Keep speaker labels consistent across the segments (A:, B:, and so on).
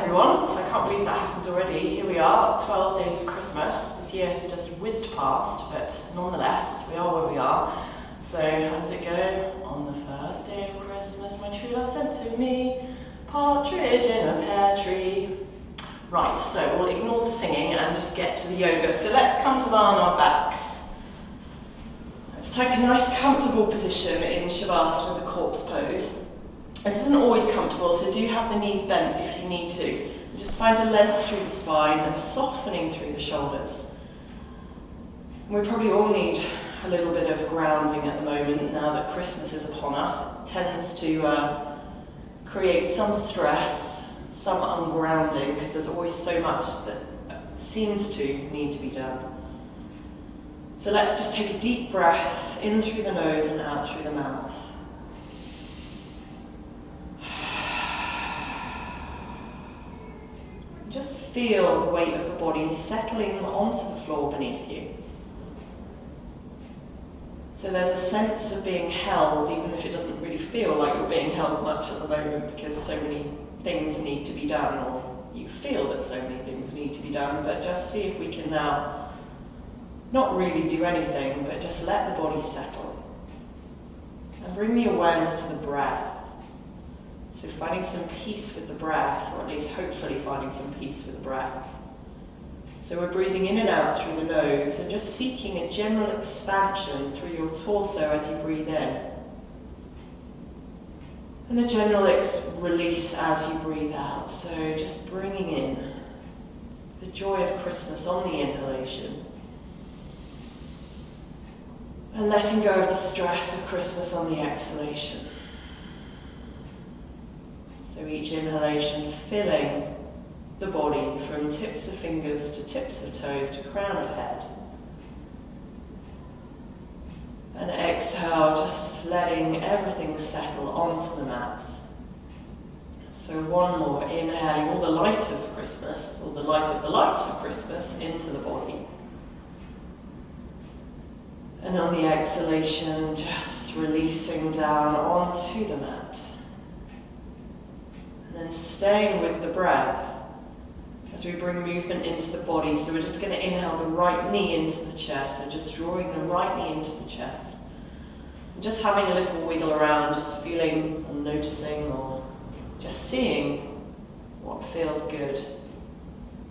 A: everyone. So I can't believe that happened already. Here we are, 12 days of Christmas. This year has just whizzed past, but nonetheless, we are where we are. So how does it go? On the first day of Christmas, my true love sent to me, partridge in a pear tree. Right, so we'll ignore the singing and just get to the yoga. So let's come to lie on our backs. Let's take a nice comfortable position in Shavasana, the corpse pose. This isn't always comfortable, so do have the knees bent if you need to. Just find a length through the spine and a softening through the shoulders. We probably all need a little bit of grounding at the moment now that Christmas is upon us. It tends to create some stress, some ungrounding, because there's always so much that seems to need to be done. So let's just take a deep breath in through the nose and out through the mouth. Just feel the weight of the body settling onto the floor beneath you. So there's a sense of being held, even if it doesn't really feel like you're being held much at the moment because so many things need to be done, or you feel that so many things need to be done, but just see if we can now not really do anything, but just let the body settle. And bring the awareness to the breath. So finding some peace with the breath, or at least hopefully finding some peace with the breath. So we're breathing in and out through the nose and just seeking a general expansion through your torso as you breathe in. And a general release as you breathe out. So just bringing in the joy of Christmas on the inhalation. And letting go of the stress of Christmas on the exhalation. So each inhalation filling the body from tips of fingers to tips of toes to crown of head. And exhale, just letting everything settle onto the mat. So one more, inhaling all the light of Christmas, all the light of the lights of Christmas into the body. And on the exhalation, just releasing down onto the mat. And then staying with the breath as we bring movement into the body. So we're just going to inhale the right knee into the chest. So just drawing the right knee into the chest. And just having a little wiggle around, just feeling or noticing or just seeing what feels good.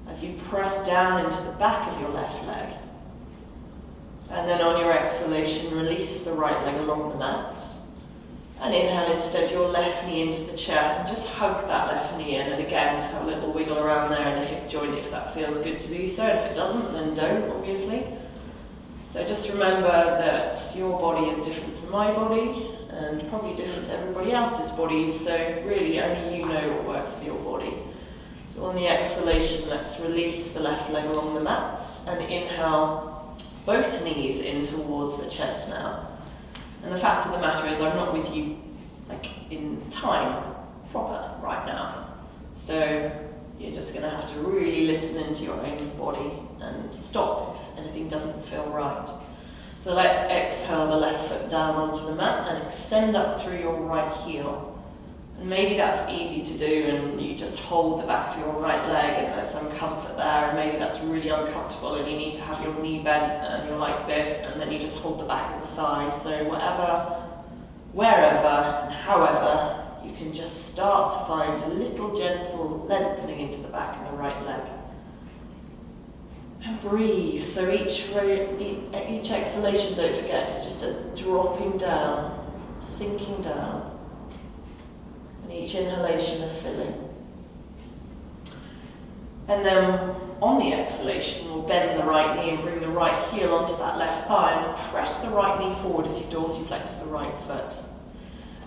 A: As you press down into the back of your left leg. And then on your exhalation, release the right leg along the mat. And inhale instead your left knee into the chest and just hug that left knee in. And again, just have a little wiggle around there in the hip joint if that feels good to do so. And if it doesn't, then don't, obviously. So just remember that your body is different to my body and probably different to everybody else's body. So really, only you know what works for your body. So on the exhalation, let's release the left leg along the mat and inhale both knees in towards the chest now. And the fact of the matter is I'm not with you like in time proper right now. So you're just going to have to really listen into your own body and stop if anything doesn't feel right. So let's exhale the left foot down onto the mat and extend up through your right heel. And maybe that's easy to do and you just hold the back of your right leg and there's some comfort there, and maybe that's really uncomfortable and you need to have your knee bent and you're like this and then you just hold the back of the thigh. So whatever, wherever and however, you can just start to find a little gentle lengthening into the back of the right leg. And breathe. So each exhalation, don't forget, it's just a dropping down, sinking down. And each inhalation a filling. And then on the exhalation, we'll bend the right knee and bring the right heel onto that left thigh and press the right knee forward as you dorsiflex the right foot.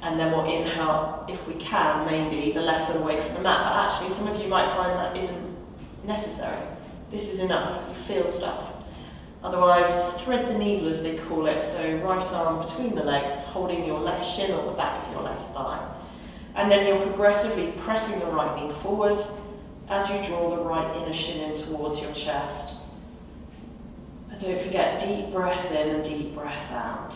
A: And then we'll inhale, if we can, maybe the left foot away from the mat. But actually, some of you might find that isn't necessary. This is enough. You feel stuff. Otherwise, thread the needle, as they call it. So right arm between the legs, holding your left shin or the back of your left thigh. And then you're progressively pressing the right knee forward as you draw the right inner shin in towards your chest. And don't forget, deep breath in and deep breath out.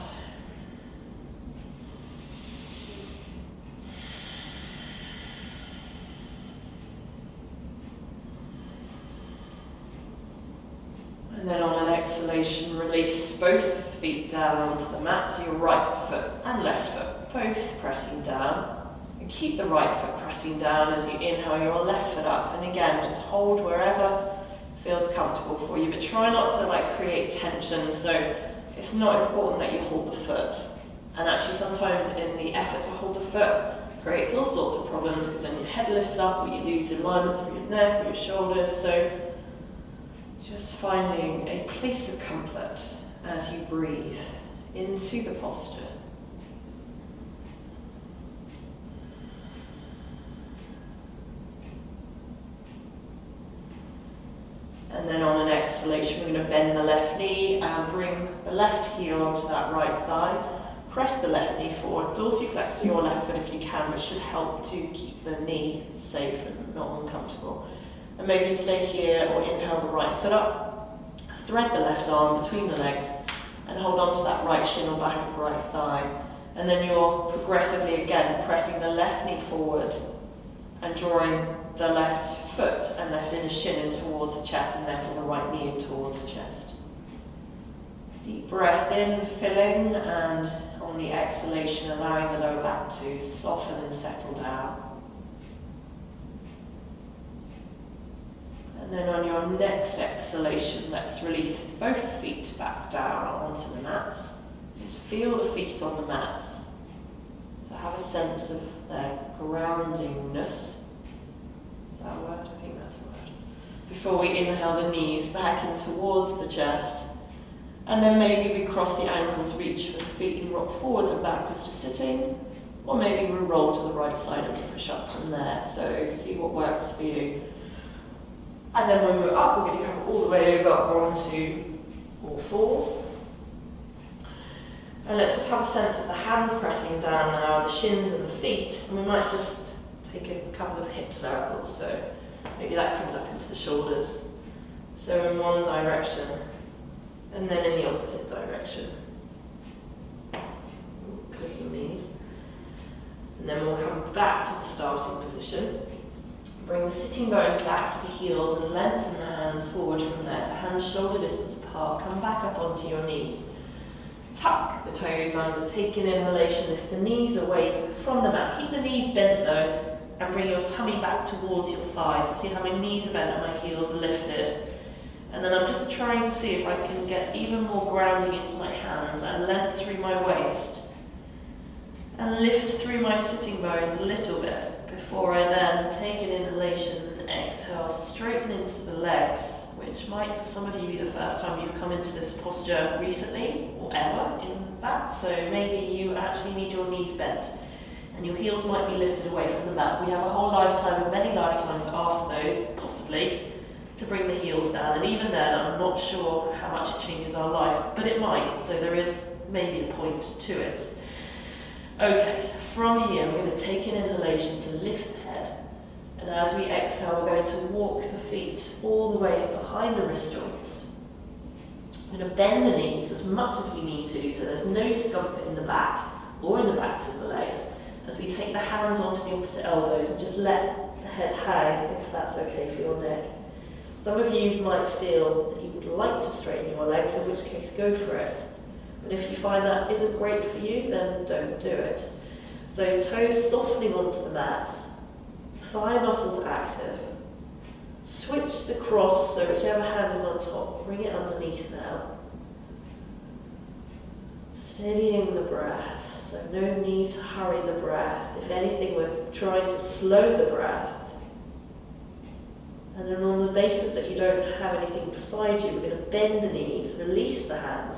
A: and release both feet down onto the mat, so your right foot and left foot both pressing down. And keep the right foot pressing down as you inhale your left foot up. And again, just hold wherever feels comfortable for you, but try not to create tension. So it's not important that you hold the foot. And actually sometimes in the effort to hold the foot creates all sorts of problems, because then your head lifts up or you lose alignment through your neck or your shoulders. So just finding a place of comfort as you breathe into the posture. And then on an exhalation, we're going to bend the left knee and bring the left heel onto that right thigh. Press the left knee forward. Dorsiflex your left foot if you can, which should help to keep the knee safe and not uncomfortable. And maybe you stay here or inhale the right foot up. Thread the left arm between the legs and hold on to that right shin or back of the right thigh. And then you're progressively again pressing the left knee forward and drawing the left foot and left inner shin in towards the chest, and therefore the right knee in towards the chest. Deep breath in, filling, and on the exhalation, allowing the lower back to soften and settle down. And then on your next exhalation, let's release both feet back down onto the mats. Just feel the feet on the mats. So have a sense of their groundingness. Is that a word? I think that's a word. Before we inhale the knees back in towards the chest. And then maybe we cross the ankles, reach for the feet and rock forwards and backwards to sitting. Or maybe we roll to the right side and push up from there. So see what works for you. And then when we're up, we're going to come all the way over onto all fours. And let's just have a sense of the hands pressing down now, the shins and the feet. And we might just take a couple of hip circles. So maybe that comes up into the shoulders. So in one direction, and then in the opposite direction. Clicking these. And then we'll come back to the starting position. Bring the sitting bones back to the heels and lengthen the hands forward from there. So hands shoulder distance apart. Come back up onto your knees. Tuck the toes under. Take an inhalation. Lift the knees away from the mat. Keep the knees bent though, and bring your tummy back towards your thighs. So see how my knees are bent and my heels are lifted. And then I'm just trying to see if I can get even more grounding into my hands and length through my waist. And lift through my sitting bones a little bit before I then take an inhalation and exhale, straighten into the legs, which might for some of you be the first time you've come into this posture recently or ever in fact. So maybe you actually need your knees bent and your heels might be lifted away from the mat. We have a whole lifetime and many lifetimes after those, possibly, to bring the heels down, and even then I'm not sure how much it changes our life, but it might, so there is maybe a point to it. Okay, from here we're going to take an inhalation to lift the head, and as we exhale we're going to walk the feet all the way behind the wrist joints. We're going to bend the knees as much as we need to, so there's no discomfort in the back or in the backs of the legs, as we take the hands onto the opposite elbows and just let the head hang, if that's okay for your neck. Some of you might feel that you would like to straighten your legs, in which case go for it. But if you find that isn't great for you, then don't do it. So toes softening onto the mat, thigh muscles active. Switch the cross, so whichever hand is on top, bring it underneath now. Steadying the breath, so no need to hurry the breath. If anything, we're trying to slow the breath. And then on the basis that you don't have anything beside you, we're going to bend the knees, release the hands,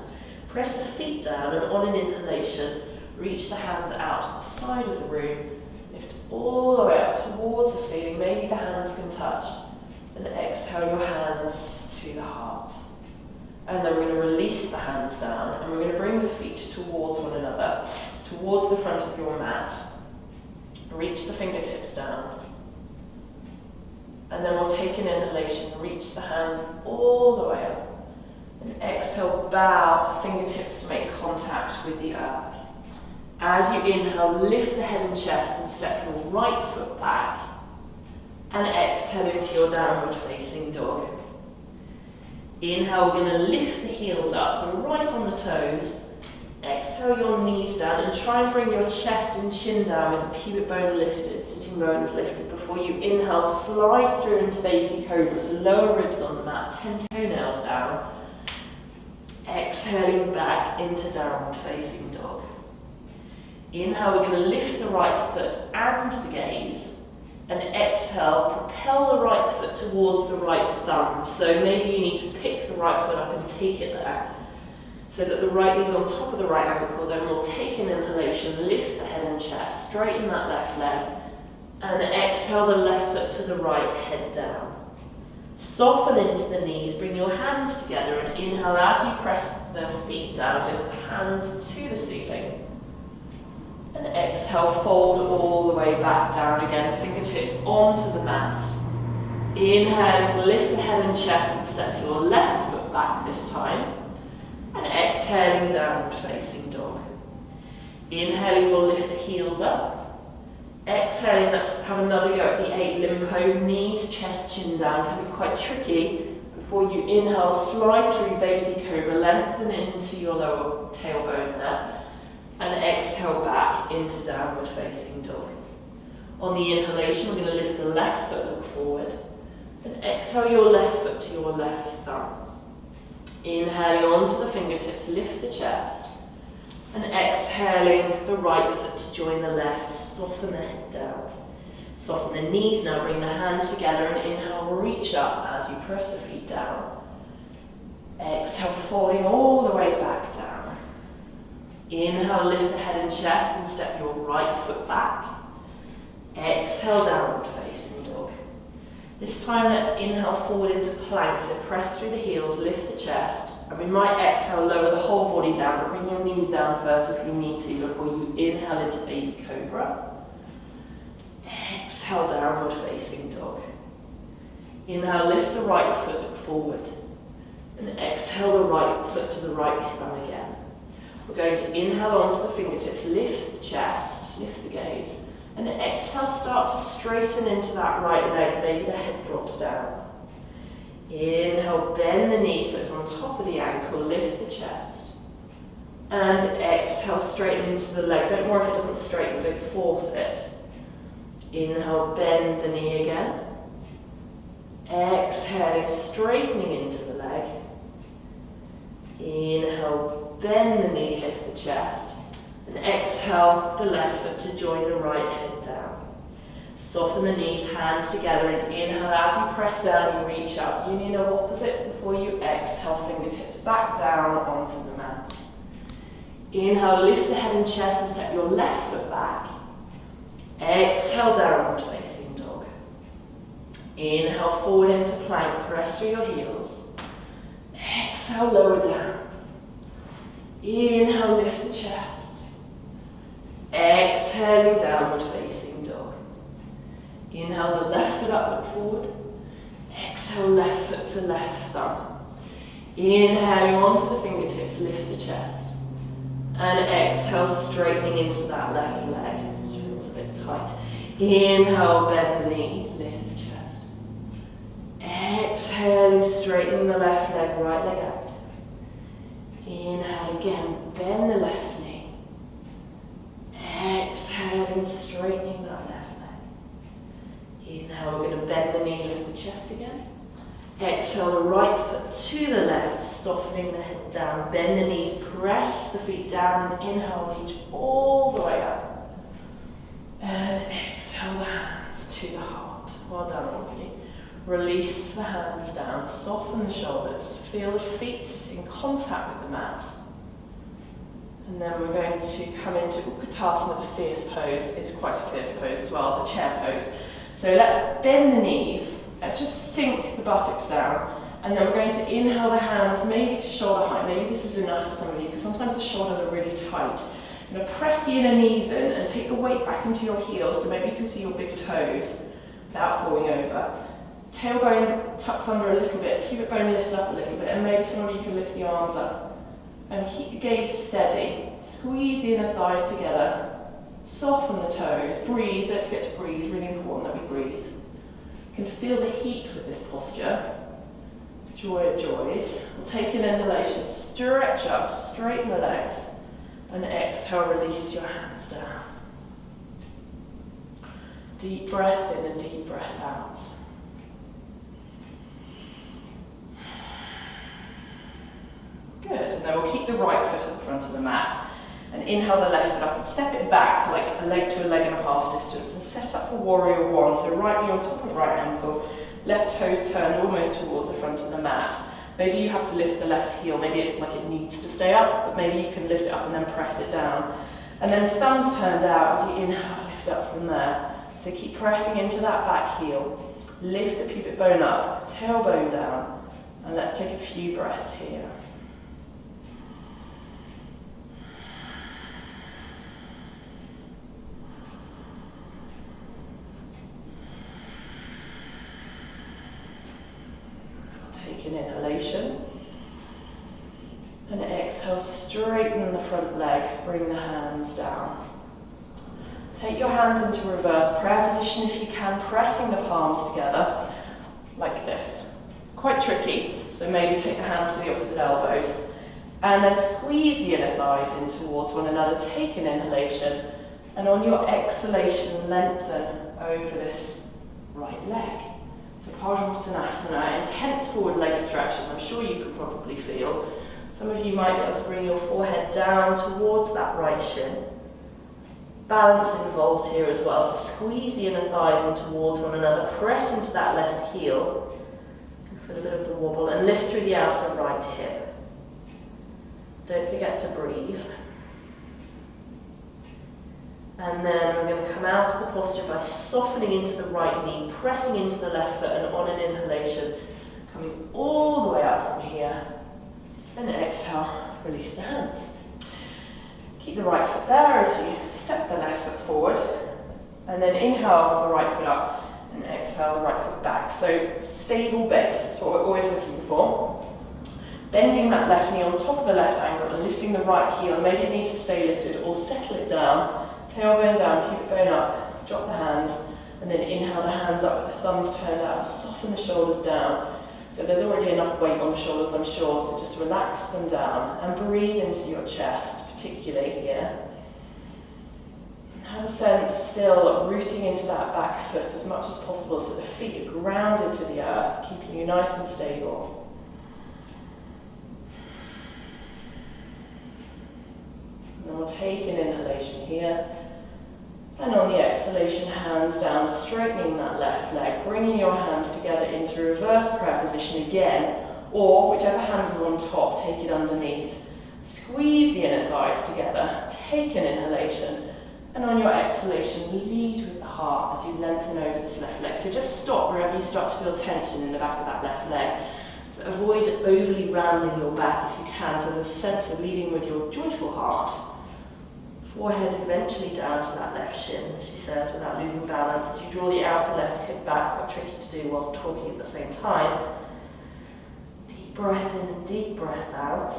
A: press the feet down, and on an inhalation, reach the hands out to the side of the room, lift all the way up towards the ceiling, maybe the hands can touch, and exhale your hands to the heart. And then we're going to release the hands down, and we're going to bring the feet towards one another, towards the front of your mat. Reach the fingertips down. And then we'll take an inhalation, reach the hands all the way up. And exhale, bow fingertips to make contact with the earth. As you inhale, lift the head and chest and step your right foot back. And exhale into your downward facing dog. Inhale, we're going to lift the heels up, so right on the toes. Exhale your knees down and try and bring your chest and chin down with the pubic bone lifted, sitting bones lifted. Before you inhale, slide through into baby cobra, so lower ribs on the mat, 10 toenails down. Exhaling back into downward facing dog. Inhale, we're going to lift the right foot and the gaze. And exhale, propel the right foot towards the right thumb. So maybe you need to pick the right foot up and take it there. So that the right knee's on top of the right ankle. Then we'll take an inhalation, lift the head and chest, straighten that left leg. And exhale the left foot to the right, head down. Soften into the knees, bring your hands together and inhale as you press the feet down, lift the hands to the ceiling. And exhale, fold all the way back down again, fingertips onto the mat. Inhaling, lift the head and chest and step your left foot back this time. And exhaling, downward facing dog. Inhaling, we'll lift the heels up. Exhaling, let's have another go at the 8 limb pose. Knees, chest, chin down, can be quite tricky. Before you inhale, slide through baby cobra, lengthen into your lower tailbone there. And exhale back into downward facing dog. On the inhalation, we're going to lift the left foot, look forward. And exhale your left foot to your left thumb. Inhaling onto the fingertips, lift the chest. And exhaling the right foot to join the left, soften the head down. Soften the knees now, bring the hands together and inhale, reach up as you press the feet down. Exhale, folding all the way back down. Inhale, lift the head and chest and step your right foot back. Exhale, downward facing dog. This time let's inhale forward into plank, so press through the heels, lift the chest. And we might exhale, lower the whole body down, but bring your knees down first if you need to before you inhale into baby cobra. Exhale, downward facing dog. Inhale, lift the right foot, look forward. And exhale the right foot to the right thumb again. We're going to inhale onto the fingertips, lift the chest, lift the gaze. And exhale, start to straighten into that right leg, maybe the head drops down. Inhale, bend the knee so it's on top of the ankle, lift the chest. And exhale, straighten into the leg. Don't worry if it doesn't straighten, don't force it. Inhale, bend the knee again. Exhaling, straightening into the leg. Inhale, bend the knee, lift the chest. And exhale the left foot to join the right, head down. Soften the knees, hands together, and inhale as you press down, you reach up. Union of opposites before you exhale, fingertips back down onto the mat. Inhale, lift the head and chest and step your left foot back. Exhale, downward facing dog. Inhale, forward into plank, press through your heels. Exhale, lower down. Inhale, lift the chest. Exhaling, downward facing dog. Inhale the left foot up, look forward. Exhale, left foot to left thumb. Inhaling onto the fingertips, lift the chest. And exhale, straightening into that left leg, which feels a bit tight. Inhale, bend the knee, lift the chest. Exhaling, straightening the left leg, right leg out. Inhale again, bend the left knee. Exhaling, straightening that left leg. Inhale, we're going to bend the knee, lift the chest again. Exhale, the right foot to the left, softening the head down. Bend the knees, press the feet down, and inhale, reach all the way up. And exhale the hands to the heart. Well done, everybody. Release the hands down, soften the shoulders, feel the feet in contact with the mat. And then we're going to come into Utkatasana, the fierce pose. It's quite a fierce pose as well, the chair pose. So let's bend the knees, let's just sink the buttocks down, and then we're going to inhale the hands maybe to shoulder height. Maybe this is enough for some of you, because sometimes the shoulders are really tight. You're going to press the inner knees in and take the weight back into your heels so maybe you can see your big toes without falling over. Tailbone tucks under a little bit, pubic bone lifts up a little bit, and maybe some of you can lift the arms up. And keep your gaze steady. Squeeze the inner thighs together. Soften the toes. Breathe. Don't forget to breathe. Really important that we breathe. You can feel the heat with this posture. Joy of joys. We'll take an inhalation, stretch up, straighten the legs, and exhale, release your hands down. Deep breath in and deep breath out. Good, and then we'll keep the right foot in front of the mat. And inhale the left foot up and step it back like a leg to a leg and a half distance and set up for warrior one. So right knee on top of right ankle, left toes turned almost towards the front of the mat. Maybe you have to lift the left heel, maybe it needs to stay up, but maybe you can lift it up and then press it down. And then thumbs turned out as you inhale, lift up from there. So keep pressing into that back heel. Lift the pubic bone up, tailbone down, and let's take a few breaths here. Take an inhalation, and exhale, straighten the front leg, bring the hands down. Take your hands into reverse prayer position if you can, pressing the palms together like this. Quite tricky, so maybe take the hands to the opposite elbows, and then squeeze the inner thighs in towards one another. Take an inhalation, and on your exhalation, lengthen over this right leg. So Parsvanottanasana, intense forward leg stretches, I'm sure you could probably feel. Some of you might be able to bring your forehead down towards that right shin. Balance involved here as well, so squeeze the inner thighs in towards one another, press into that left heel, feel a bit of the wobble, and lift through the outer right hip. Don't forget to breathe. And then we're going to come out of the posture by softening into the right knee, pressing into the left foot, and on an inhalation, coming all the way out from here. And exhale, release the hands. Keep the right foot there as you step the left foot forward. And then inhale the right foot up, and exhale the right foot back. So stable base is what we're always looking for. Bending that left knee on top of the left ankle and lifting the right heel. Maybe it needs to stay lifted or settle it down. Tailbone down, pubic bone up, drop the hands, and then inhale the hands up with the thumbs turned out, soften the shoulders down. So there's already enough weight on the shoulders, I'm sure, so just relax them down and breathe into your chest, particularly here. Have a sense still of rooting into that back foot as much as possible so the feet are grounded to the earth, keeping you nice and stable. And then we'll take an inhalation here. And on the exhalation, hands down, straightening that left leg, bringing your hands together into reverse prayer position again, or whichever hand was on top, take it underneath. Squeeze the inner thighs together, take an inhalation, and on your exhalation, lead with the heart as you lengthen over this left leg. So just stop wherever you start to feel tension in the back of that left leg. So avoid overly rounding your back if you can, so there's a sense of leading with your joyful heart. Forehead eventually down to that left shin, she says, without losing balance. As you draw the outer left hip back, quite tricky to do whilst talking at the same time. Deep breath in and deep breath out.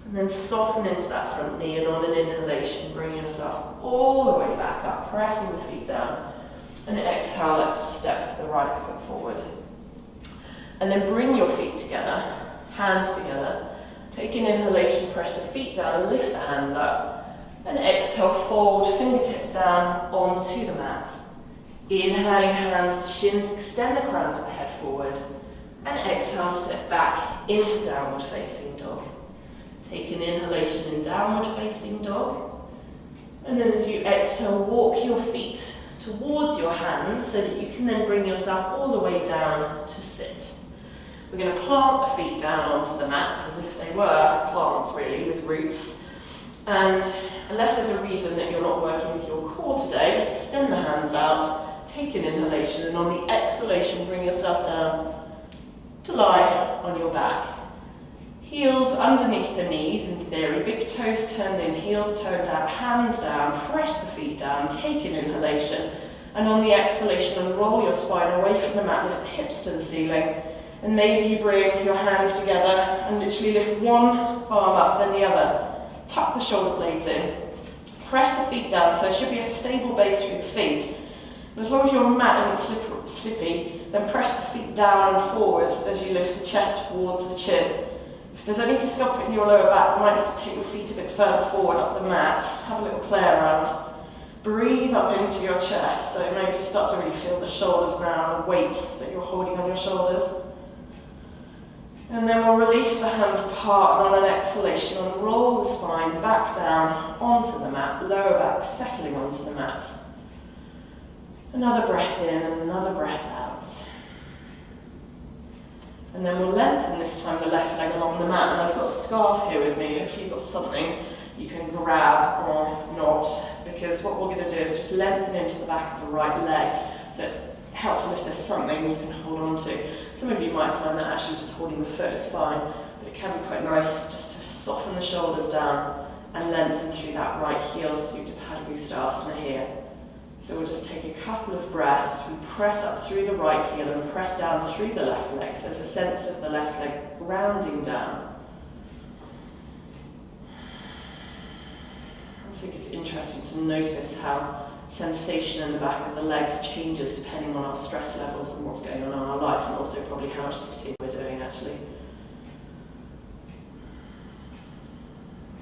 A: And then soften into that front knee, and on an inhalation, bring yourself all the way back up, pressing the feet down. And exhale, let's step the right foot forward. And then bring your feet together, hands together. Take an inhalation, press the feet down, lift the hands up. And exhale, fold, fingertips down onto the mat. Inhaling, hands to shins, extend the crown of the head forward. And exhale, step back into downward facing dog. Take an inhalation in downward facing dog. And then as you exhale, walk your feet towards your hands so that you can then bring yourself all the way down to sit. We're going to plant the feet down onto the mat as if they were plants really with roots. And unless there's a reason that you're not working with your core today, extend the hands out, take an inhalation, and on the exhalation bring yourself down to lie on your back. Heels underneath the knees in theory, big toes turned in, heels turned out, hands down, press the feet down, take an inhalation, and on the exhalation, unroll your spine away from the mat, lift the hips to the ceiling, and maybe you bring your hands together and literally lift one arm up, then the other. Tuck the shoulder blades in, Press the feet down, so it should be a stable base through the feet. And as long as your mat isn't slippy, then press the feet down and forward as you lift the chest towards the chin. If there's any discomfort in your lower back, you might need to take your feet a bit further forward up the mat. Have a little play around. Breathe up into your chest, so maybe you start to really feel the shoulders now, the weight that you're holding on your shoulders. And then we'll release the hands apart, and on an exhalation, we'll roll the spine back down onto the mat, lower back settling onto the mat. Another breath in and another breath out. And then we'll lengthen this time the left leg along the mat, and I've got a scarf here with me. Hopefully you've got something you can grab or not, because what we're going to do is just lengthen into the back of the right leg. So it's helpful if there's something you can hold on to. Some of you might find that actually just holding the foot is fine, but it can be quite nice just to soften the shoulders down and lengthen through that right heel, Supta Padangusthasana here. So we'll just take a couple of breaths. We press up through the right heel and press down through the left leg. So there's a sense of the left leg grounding down. I think it's interesting to notice how sensation in the back of the legs changes depending on our stress levels and what's going on in our life, and also probably how much sitting we're doing actually.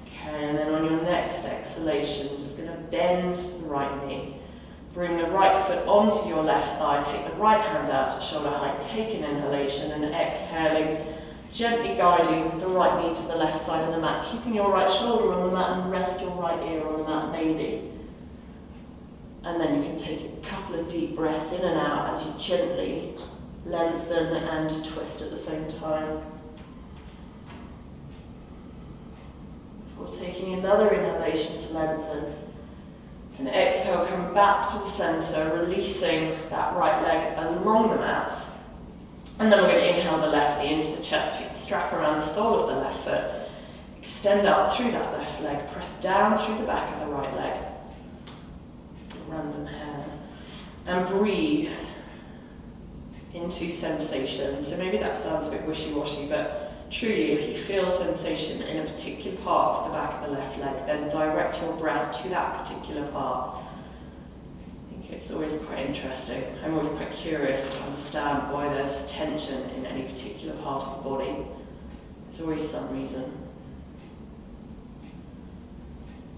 A: Okay, and then on your next exhalation, just going to bend the right knee. Bring the right foot onto your left thigh, take the right hand out to shoulder height, take an inhalation and exhaling, gently guiding the right knee to the left side of the mat, keeping your right shoulder on the mat and rest your right ear on the mat maybe. And then you can take a couple of deep breaths in and out as you gently lengthen and twist at the same time. Before taking another inhalation to lengthen. And exhale, come back to the center, releasing that right leg along the mat. And then we're going to inhale the left knee into the chest, take the strap around the sole of the left foot, extend out through that left leg, press down through the back of the right leg. Random hair. And breathe into sensation. So maybe that sounds a bit wishy-washy, but truly if you feel sensation in a particular part of the back of the left leg, then direct your breath to that particular part. I think it's always quite interesting. I'm always quite curious to understand why there's tension in any particular part of the body. There's always some reason.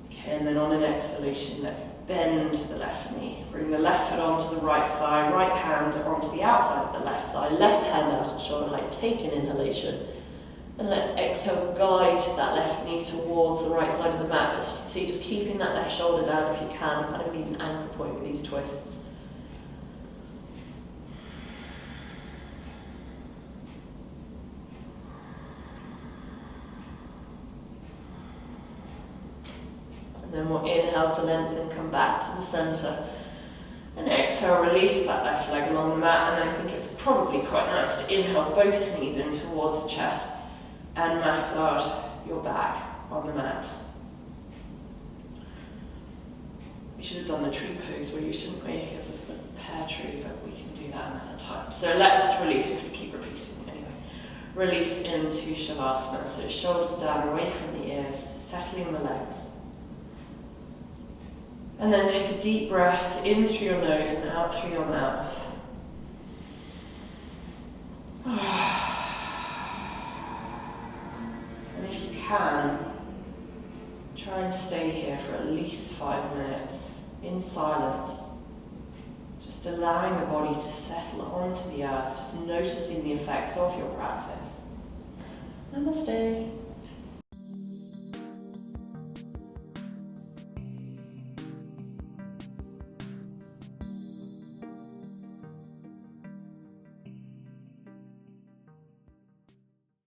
A: Okay, and then on an exhalation, let's bend the left knee. Bring the left foot onto the right thigh, right hand onto the outside of the left thigh, left hand out at shoulder height, take an inhalation. And let's exhale, guide that left knee towards the right side of the mat. As you can see, just keeping that left shoulder down if you can, kind of need an anchor point with these twists. And then we'll inhale to lengthen, come back to the center. And exhale, release that left leg along the mat. And then I think it's probably quite nice to inhale both knees in towards the chest and massage your back on the mat. We should have done the tree pose really, shouldn't we, because of the pear tree, but we can do that another time. So let's release, we have to keep repeating anyway. Release into Shavasana, so shoulders down, away from the ears, settling the legs. And then take a deep breath in through your nose and out through your mouth. And if you can, try and stay here for at least 5 minutes in silence. Just allowing the body to settle onto the earth, just noticing the effects of your practice. Namaste.